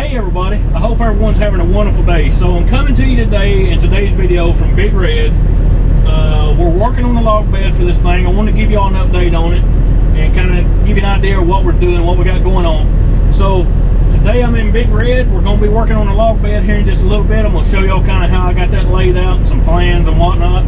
Hey everybody, I hope everyone's having a wonderful day. So I'm coming to you today in today's video from Big Red. We're working on the log bed for this thing. I want to give you all an update on it and kind of give you an idea of what we're doing, what we got going on. So today I'm in Big Red. We're going to be working on the log bed here in just a little bit. I'm going to show y'all kind of how I got that laid out, some plans and whatnot,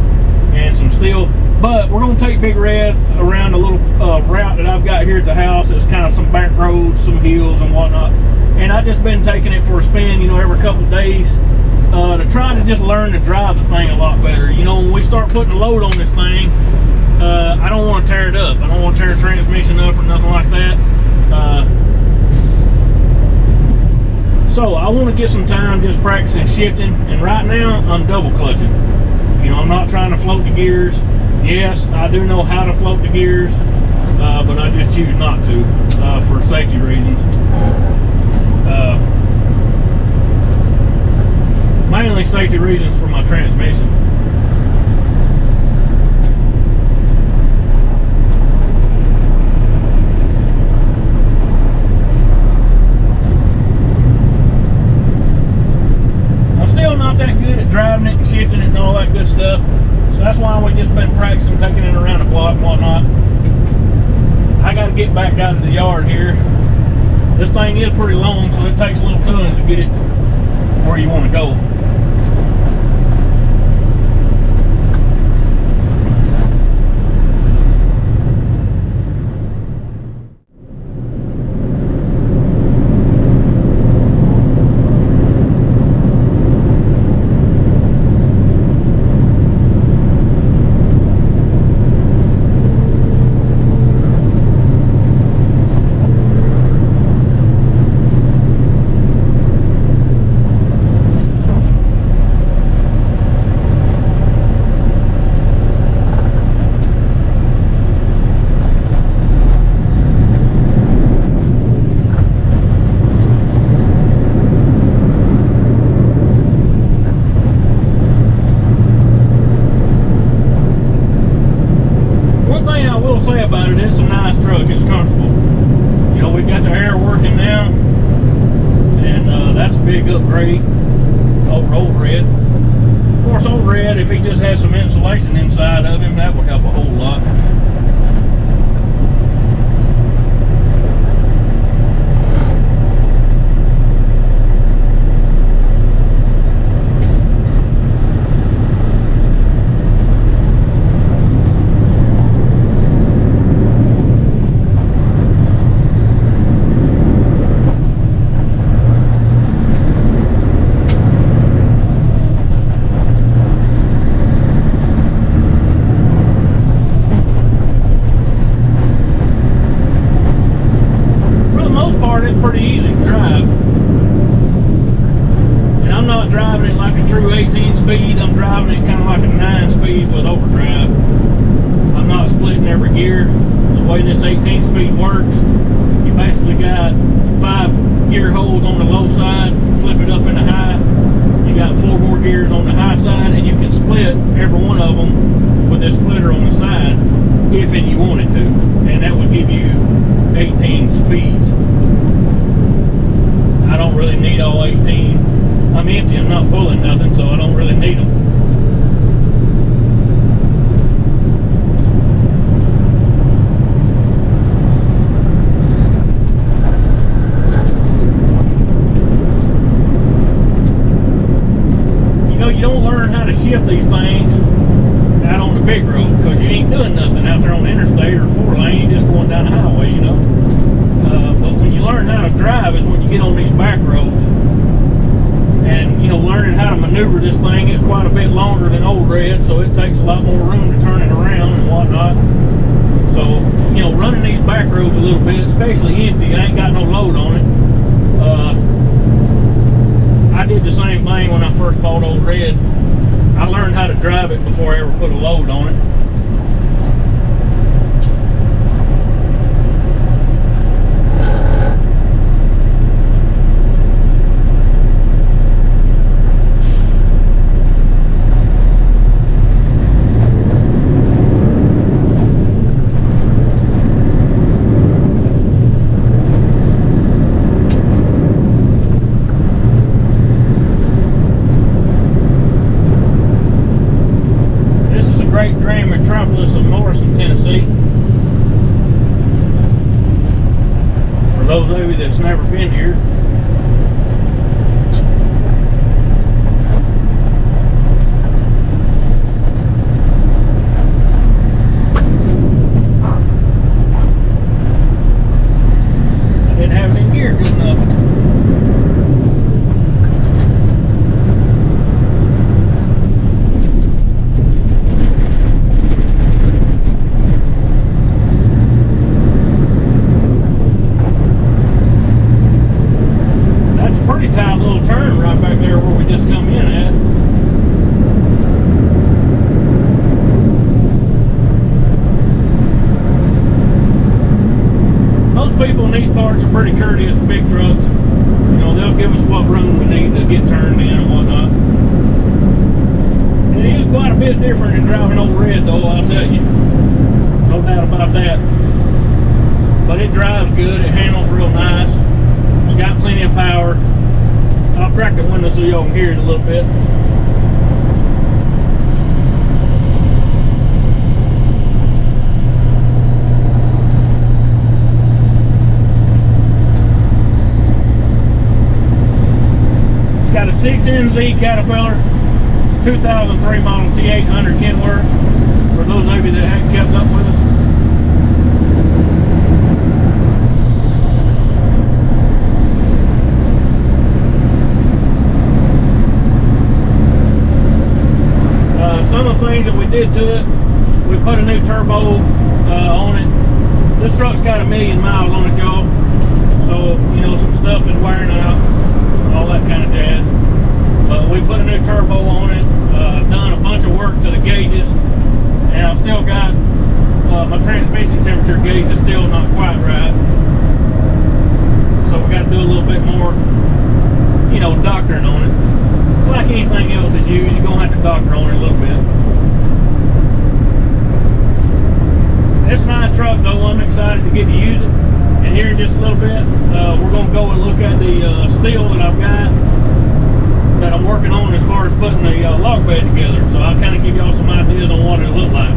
and some steel. But we're going to take Big Red around a little route that I've got here at the house. It's kind of some back roads, some hills and whatnot. And I've just been taking it for a spin, every couple of days to try to just learn to drive the thing a lot better. When we start putting a load on this thing, I don't want to tear it up. I don't want to tear the transmission up or nothing like that. So I want to get some time just practicing shifting. And right now, I'm double clutching. I'm not trying to float the gears. Yes, I do know how to float the gears, but I just choose not to for safety reasons. Mainly safety reasons for my transmission. I'm still not that good at driving it and shifting it and all that good stuff. So that's why we've just been practicing taking it around the block and whatnot. I got to get back down to the yard here. This thing is pretty long, so it takes a little tons to get it where you want to go. Say about it, it's a nice truck. It's comfortable. We've got the air working now, and that's a big upgrade over Old Red. Of course, Old Red, if he just has some insulation inside of him, that would help a whole lot. Pretty easy to drive, and I'm not driving it like a true 18 speed. I'm driving it kind of like a 9 speed with overdrive. I'm not splitting every gear. The way this 18 speed works, you basically got 5 gear holes on the low side, flip it up in the high. You got 4 more gears on the high side, and you can split every one of them with this splitter on the side if you wanted to, and that would give you 18 speeds. I don't really need all 18. I'm empty, I'm not pulling nothing, so I don't really need them. You don't learn how to shift these things out on the big road because you ain't doing nothing out there on the interstate or 4-lane. You're just going down the highway, But when you learn how to drive is when you get on these back roads. And, learning how to maneuver this thing is quite a bit longer than Old Red, so it takes a lot more room to turn it around and whatnot. So, running these back roads a little bit, especially empty, I ain't got no load on it. I did the same thing when I first bought Old Red. I learned how to drive it before I ever put a load on it. never been here. I didn't have it in gear good enough. Tight little turn right back there where we just come in at. Most people in these parts are pretty courteous to big trucks. You know, they'll give us what room we need to get turned in and whatnot. It is quite a bit different than driving old red though, I'll tell you. No doubt about that. But it drives good, it handles real nice. It's got plenty of power. I'll crack the window so y'all can hear it a little bit. It's got a 6NZ Caterpillar, 2003 model T800 Kenworth, for those of you that haven't kept up with us. Some of the things that we did to it, we put a new turbo on it. This truck's got 1,000,000 miles on it, y'all. So, you know, some stuff is wearing out, all that kind of jazz. But we put a new turbo on it, done a bunch of work to the gauges, and I've still got my transmission temperature gauge is still not quite right. So we got to do a little bit more, you know, doctoring on it. It's like anything else that's used, you're going to have to doctor on it a little bit. It's a nice truck though, I'm excited to get to use it. And here in just a little bit, we're going to go and look at the steel that I've got, that I'm working on as far as putting the log bed together. So I'll kind of give y'all some ideas on what it'll look like.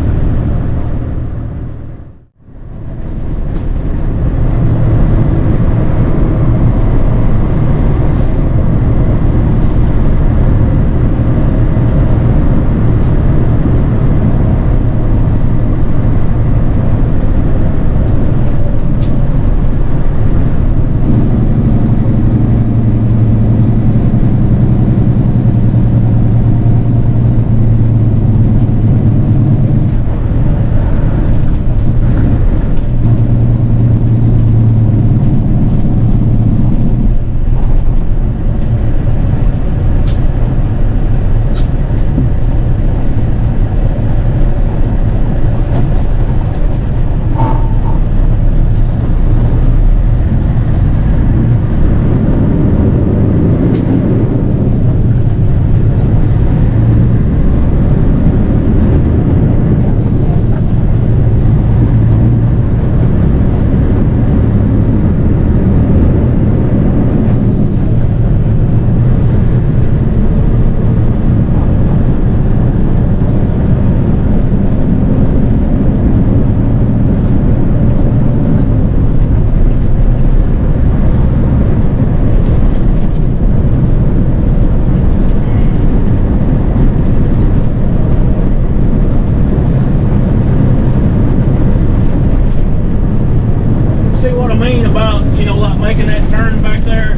Making that turn back there,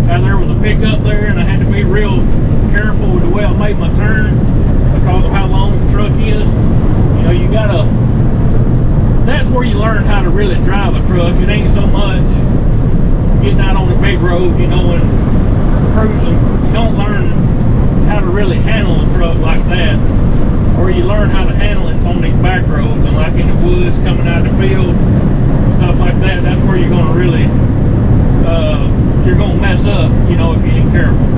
how there was a pickup there and I had to be real careful with the way I made my turn because of how long the truck is. You know, you gotta, that's where you learn how to really drive a truck. It ain't so much getting out on the big road, you know, and cruising. You don't learn how to really handle a truck like that, or you learn how to handle it on these back roads and like in the woods coming out of the field, stuff like that. That's where you're gonna really you're gonna mess up, you know, if you ain't careful.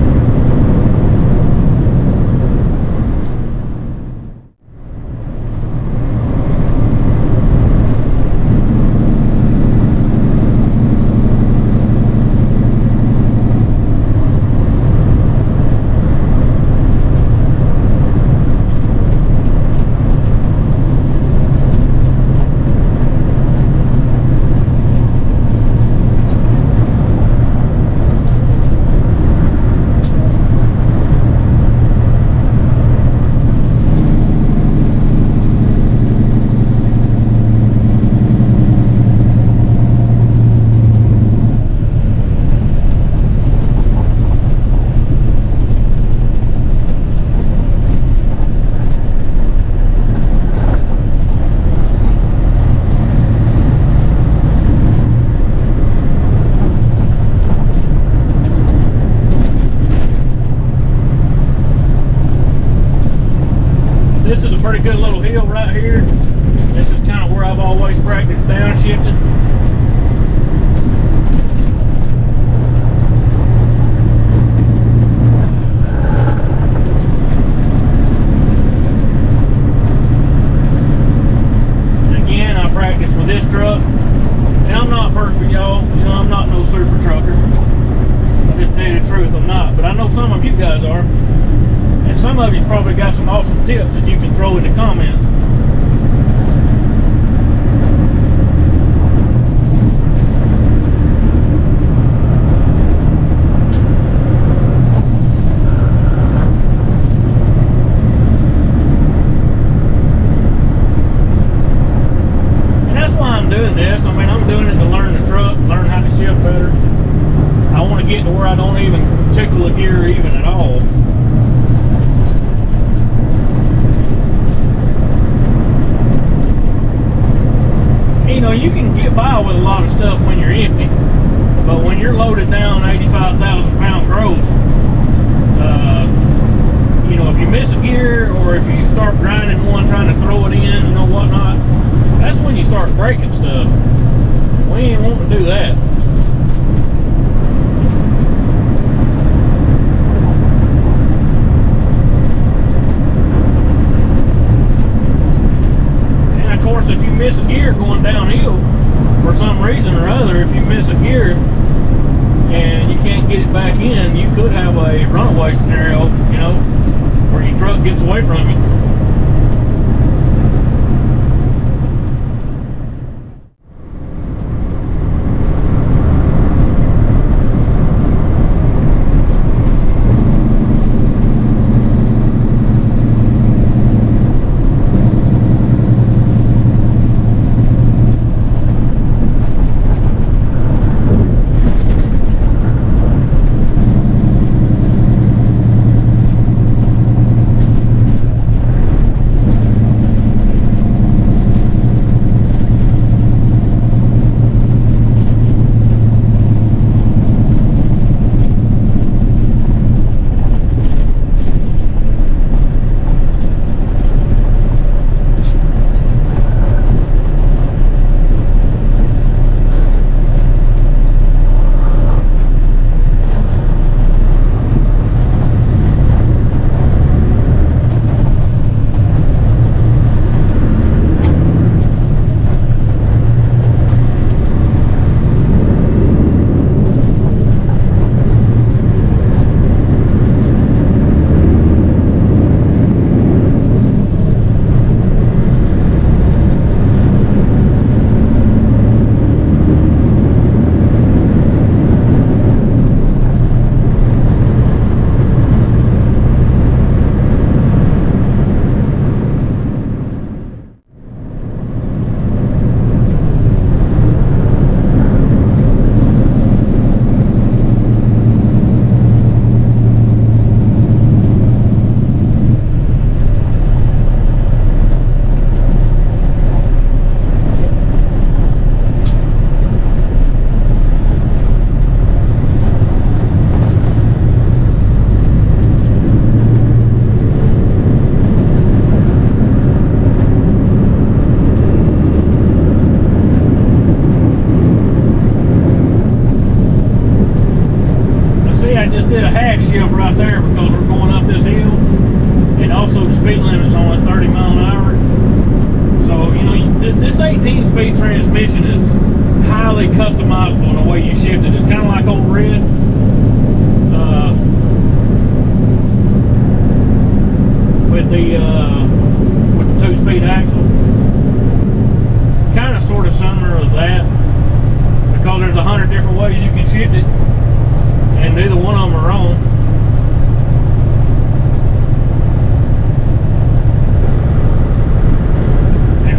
This is a pretty good little hill right here. This is kind of where I've always practiced downshifting. Again, I practice with this truck. And I'm not perfect, y'all. You know, I'm not no super trucker. I'll just tell you the truth, I'm not. But I know some of you guys are. And some of you's probably got some awesome tips that you can throw in the comments. And that's why I'm doing this. I mean, I'm doing it to learn the truck, learn how to shift better. I want to get to where I don't even tickle a gear even at all. You know, you can get by with a lot of stuff when you're empty, but when you're loaded down 85,000 pound gross, you know, if you miss a gear or if you start grinding one trying to throw it in, you know, whatnot, that's when you start breaking stuff. We ain't wanting to do that. If you miss a gear going downhill for some reason or other, if you miss a gear and you can't get it back in, you could have a runaway scenario, you know, where your truck gets away from you. Right there because we're going up this hill, and also the speed limit's only 30 miles an hour. So, you know, this 18-speed transmission is highly customizable in the way you shift it. It's kind of like old Red. With the 2-speed axle. Kind of sort of similar to that, because there's 100 different ways you can shift it, and neither one of them are wrong.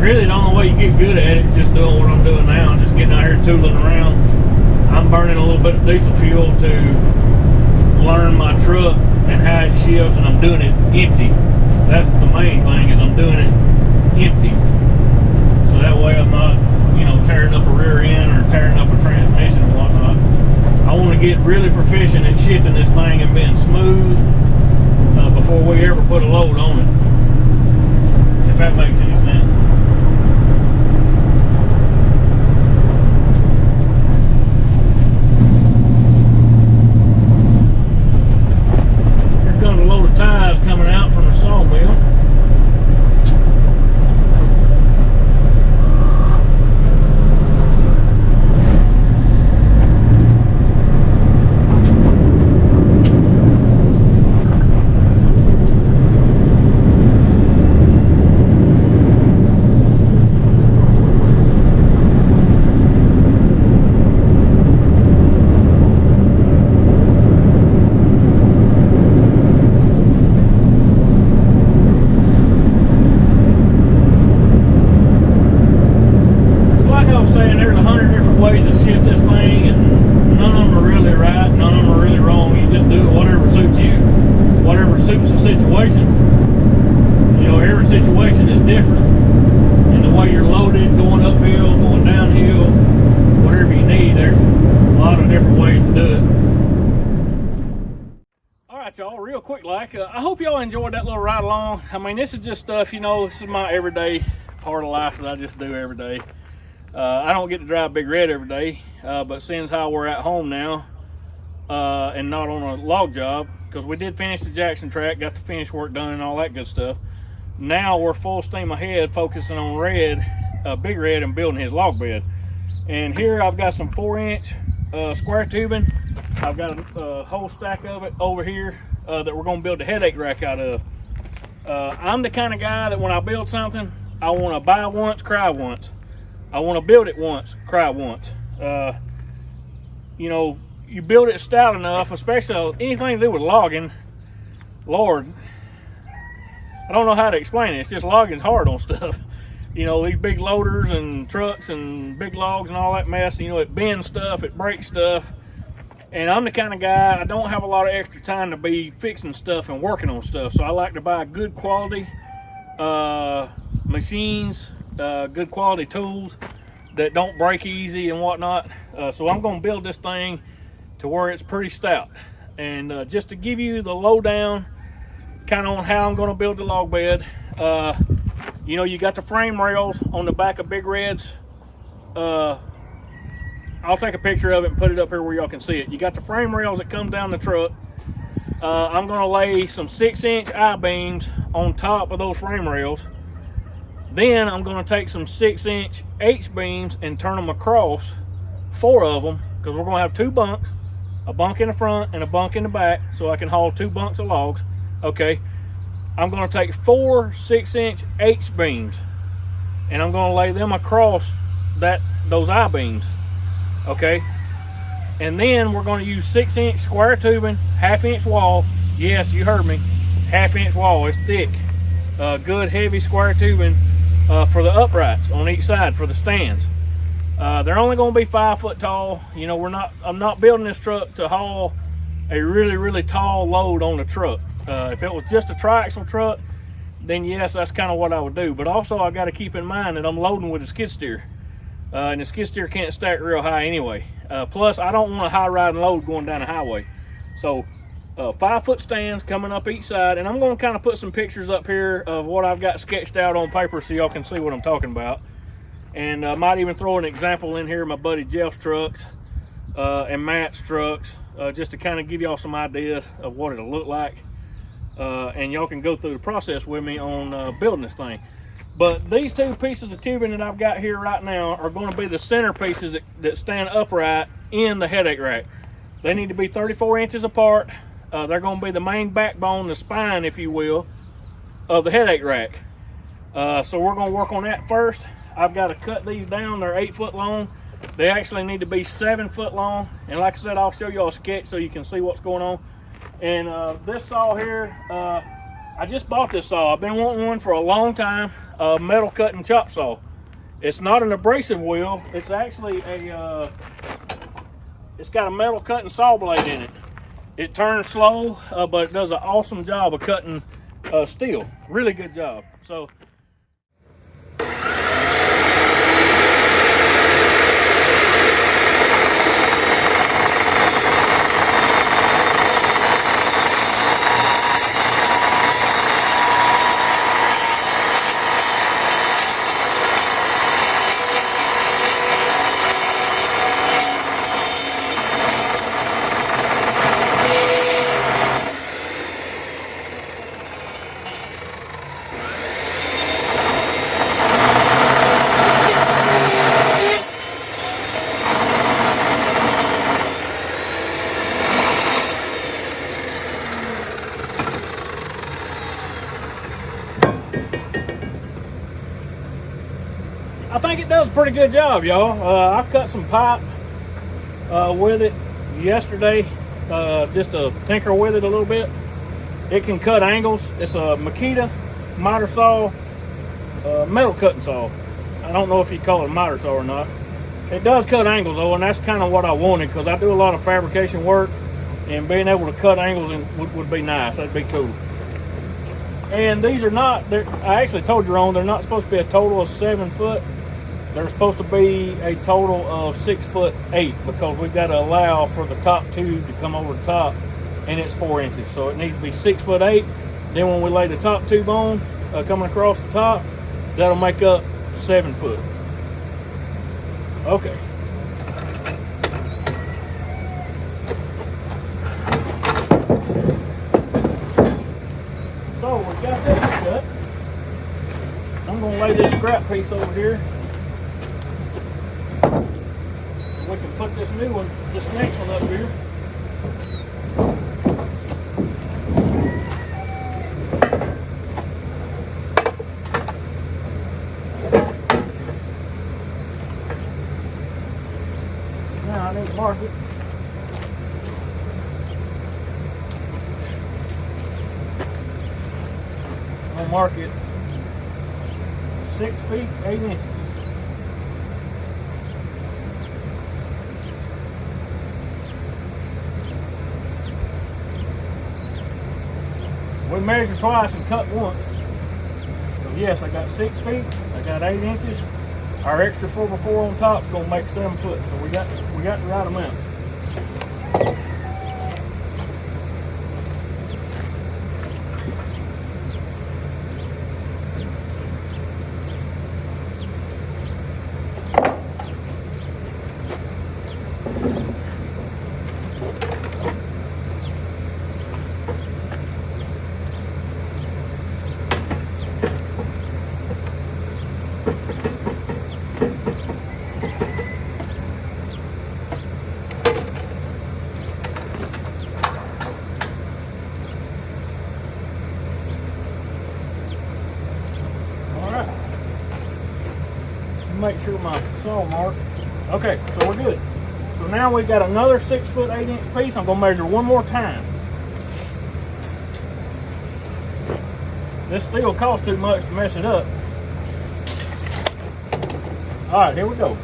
Really, the only way you get good at it is just doing what I'm doing now, and just getting out here tooling around. I'm burning a little bit of diesel fuel to learn my truck and how it shifts, and I'm doing it empty. That's the main thing, is I'm doing it empty. So that way I'm not, you know, tearing up a rear end or tearing up a transmission or whatnot. I want to get really proficient in shifting this thing and being smooth before we ever put a load on it. if that makes any sense. Here comes a load of ties coming out from the sawmill. Y'all, real quick, I hope y'all enjoyed that little ride along. I mean, this is just stuff, you know, this is my everyday part of life that I just do every day. I don't get to drive Big Red every day, but since how we're at home now and not on a log job, because we did finish the Jackson track, got the finish work done and all that good stuff. Now we're full steam ahead, focusing on Big Red, and building his log bed. And here I've got some 4-inch square tubing. I've got a whole stack of it over here that we're going to build the headache rack out of. I'm the kind of guy that when I build something, I want to buy once, cry once. I want to build it once, cry once. You know, you build it stout enough, especially anything to do with logging. Lord, I don't know how to explain it. It's just logging's hard on stuff. You know, these big loaders and trucks and big logs and all that mess, you know, it bends stuff, it breaks stuff. And I'm the kind of guy, I don't have a lot of extra time to be fixing stuff and working on stuff. So I like to buy good quality machines, good quality tools that don't break easy and whatnot. So I'm going to build this thing to where it's pretty stout. And just to give you the lowdown kind of on how I'm going to build the log bed, you know, you got the frame rails on the back of Big Red's. I'll take a picture of it and put it up here where y'all can see it. You got the frame rails that come down the truck. I'm going to lay some 6-inch I-beams on top of those frame rails. Then I'm going to take some 6-inch H-beams and turn them across, 4 of them, because we're going to have 2 bunks, a bunk in the front and a bunk in the back, so I can haul 2 bunks of logs. Okay, I'm going to take 4 6-inch H-beams and I'm going to lay them across those I-beams. Okay, and then we're going to use 6-inch square tubing, 1/2-inch wall. Yes, you heard me, 1/2-inch wall. It's thick, good heavy square tubing for the uprights on each side for the stands. They're only going to be 5 foot tall. You know, I'm not building this truck to haul a really tall load on the truck. If it was just a triaxle truck, then yes, that's kind of what I would do. But also I got to keep in mind that I'm loading with a skid steer. And the skid steer can't stack real high anyway. Plus, I don't want a high riding load going down the highway. So, 5-foot stands coming up each side. And I'm going to kind of put some pictures up here of what I've got sketched out on paper so y'all can see what I'm talking about. And I might even throw an example in here of my buddy Jeff's trucks and Matt's trucks, just to kind of give y'all some ideas of what it'll look like. And y'all can go through the process with me on building this thing. But these 2 pieces of tubing that I've got here right now are going to be the center pieces that stand upright in the headache rack. They need to be 34 inches apart. They're going to be the main backbone, the spine, if you will, of the headache rack. So we're going to work on that first. I've got to cut these down. They're 8 foot long. They actually need to be 7 foot long. And like I said, I'll show you a sketch so you can see what's going on. And this saw here, I just bought this saw. I've been wanting one for a long time. A metal cutting chop saw. It's not an abrasive wheel. It's actually it's got a metal cutting saw blade in it. It turns slow, but it does an awesome job of cutting steel. Really good job. So I think it does a pretty good job, y'all. I cut some pipe with it yesterday, just to tinker with it a little bit. It can cut angles. It's a Makita miter saw, metal cutting saw. I don't know if you call it a miter saw or not. It does cut angles though, and that's kind of what I wanted, because I do a lot of fabrication work, and being able to cut angles would be nice. That'd be cool. And these are not, I actually told you wrong, they're not supposed to be a total of 7 foot. They're supposed to be a total of 6'8", because we've got to allow for the top tube to come over the top, and it's 4 inches. So it needs to be 6'8". Then when we lay the top tube on, coming across the top, that'll make up 7 foot. Okay. So we got this cut. I'm going to lay this scrap piece over here. We can put this new one, this next one up here. Now I need to mark it. I'll mark it 6 feet 8 inches. We measured twice and cut once. So yes, I got 6 feet, I got 8 inches. Our extra 4x4 on top is gonna make 7 foot. So we got the right amount. Make sure my saw mark. Okay, so we're good. So now we've got another 6 foot 8 inch piece. I'm gonna measure one more time. This steel costs too much to mess it up. All right, here we go.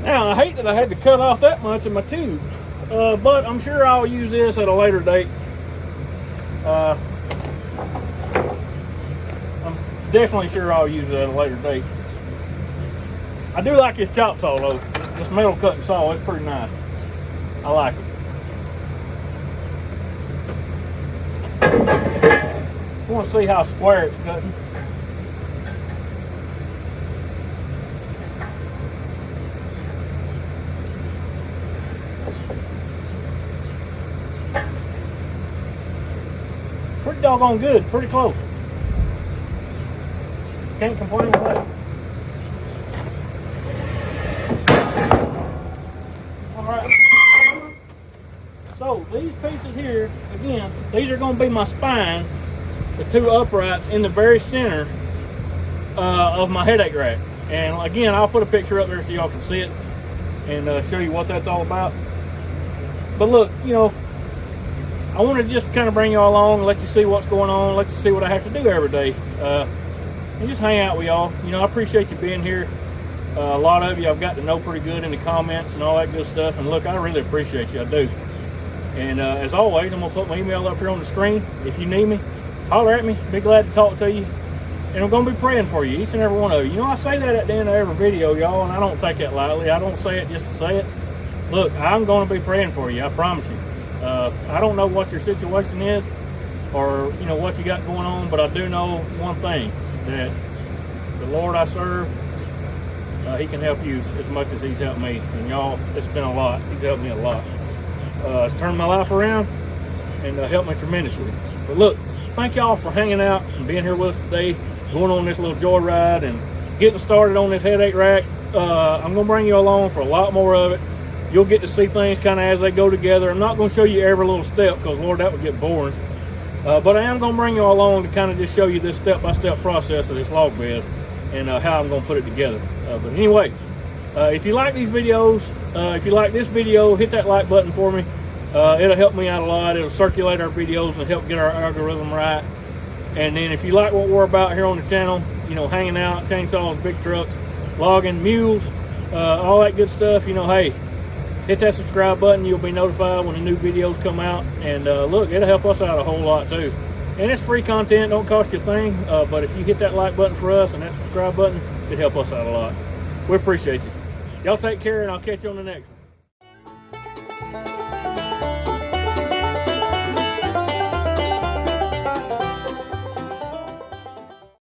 Now, I hate that I had to cut off that much of my tubes, but I'm sure I'll use this at a later date. I'm definitely sure I'll use it at a later date. I do like this chop saw though. This metal cutting saw, it's pretty nice. I like it. I want to see how square it's cutting. Pretty doggone good, pretty close. Can't complain with that. Alright. So these pieces here, again, these are going to be my spine, the two uprights in the very center of my headache rack. And again, I'll put a picture up there so y'all can see it and show you what that's all about. But look, you know, I want to just kind of bring y'all along and let you see what's going on, let you see what I have to do every day, and just hang out with y'all. You know, I appreciate you being here. A lot of you I've got to know pretty good in the comments and all that good stuff. And look, I really appreciate you, I do. And as always, I'm going to put my email up here on the screen. If you need me, holler at me. Be glad to talk to you. And I'm going to be praying for you, each and every one of you. You know, I say that at the end of every video, y'all, and I don't take that lightly. I don't say it just to say it. Look, I'm going to be praying for you, I promise you. I don't know what your situation is or, you know, what you got going on, but I do know one thing, that the Lord I serve, he can help you as much as he's helped me. And y'all, it's been a lot. He's helped me a lot. It's turned my life around and helped me tremendously. But look, thank y'all for hanging out and being here with us today, going on this little joyride and getting started on this headache rack. I'm going to bring you along for a lot more of it. You'll get to see things kind of as they go together. I'm not going to show you every little step because, Lord, that would get boring. But I am going to bring you along to kind of just show you this step-by-step process of this log bed and how I'm going to put it together. But anyway, if you like these videos, if you like this video, hit that like button for me. It'll help me out a lot. It'll circulate our videos and help get our algorithm right. And then if you like what we're about here on the channel, you know, hanging out, chainsaws, big trucks, logging, mules, all that good stuff, you know, hey, hit that subscribe button. You'll be notified when the new videos come out. And look, it'll help us out a whole lot too. And it's free content, don't cost you a thing. But if you hit that like button for us and that subscribe button, it'd help us out a lot. We appreciate you. Y'all take care, and I'll catch you on the next one.